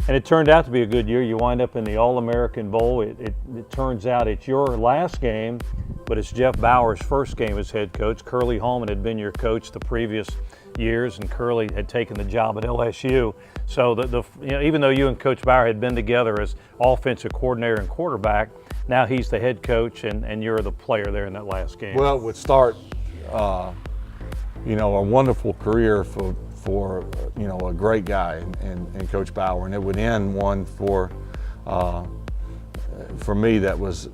And it turned out to be a good year. You wind up in the All-American Bowl. It turns out it's your last game, but it's Jeff Bauer's first game as head coach. Curly Holman had been your coach the previous years, and Curly had taken the job at LSU. So even though you and Coach Bauer had been together as offensive coordinator and quarterback, now he's the head coach, and you're the player there in that last game. Well, it would start, a wonderful career for a great guy and Coach Bauer, and it would end one for me that was,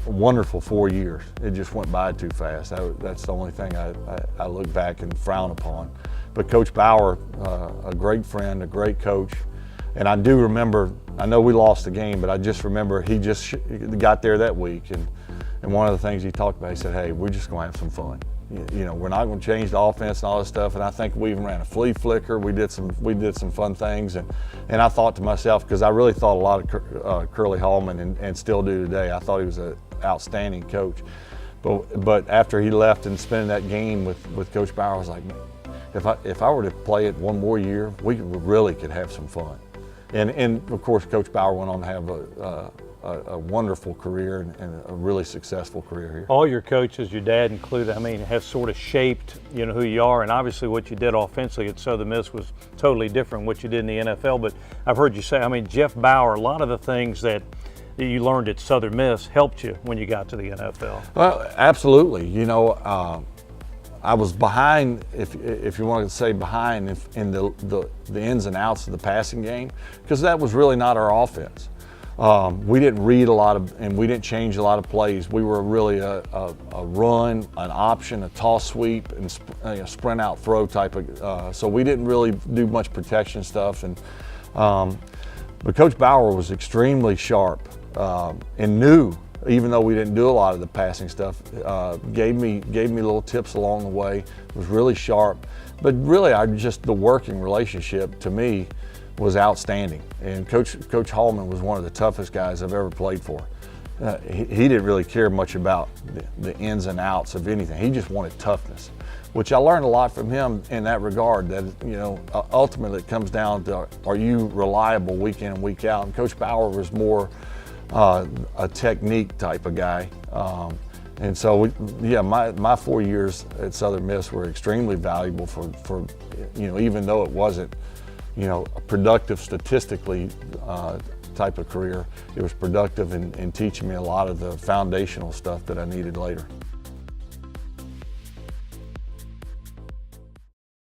a wonderful 4 years. It just went by too fast. That's the only thing I look back and frown upon. But Coach Bauer, a great friend, a great coach, and I do remember, I know we lost the game, but I just remember he just got there that week, and one of the things he talked about, he said, hey, we're just going to have some fun. We're not going to change the offense and all this stuff. And I think we even ran a flea flicker. We did some fun things. And I thought to myself, because I really thought a lot of Curly Holman and still do today. I thought he was an outstanding coach. But after he left and spending that game with Coach Bauer, I was like, man, if I were to play it one more year, we really could have some fun. And of course, Coach Bauer went on to have a wonderful career and a really successful career here. All your coaches, your dad included, have sort of shaped, who you are, and obviously what you did offensively at Southern Miss was totally different from what you did in the NFL. But I've heard you say, Jeff Bauer, a lot of the things that you learned at Southern Miss helped you when you got to the NFL. Well, absolutely. I was behind, if you want to say behind, in the ins and outs of the passing game, because that was really not our offense. We didn't read a lot and we didn't change a lot of plays. We were really a run, an option, a toss sweep, and a sprint out throw type of. So we didn't really do much protection stuff. But Coach Bauer was extremely sharp and knew, even though we didn't do a lot of the passing stuff, gave me little tips along the way. Was really sharp, but really, the working relationship to me was outstanding. And Coach Holman was one of the toughest guys I've ever played for. He didn't really care much about the ins and outs of anything. He just wanted toughness, which I learned a lot from him in that regard. That ultimately it comes down to, are you reliable week in and week out? And Coach Bauer was more a technique type of guy. And so, my 4 years at Southern Miss were extremely valuable for even though it wasn't, a productive statistically type of career, it was productive in teaching me a lot of the foundational stuff that I needed later.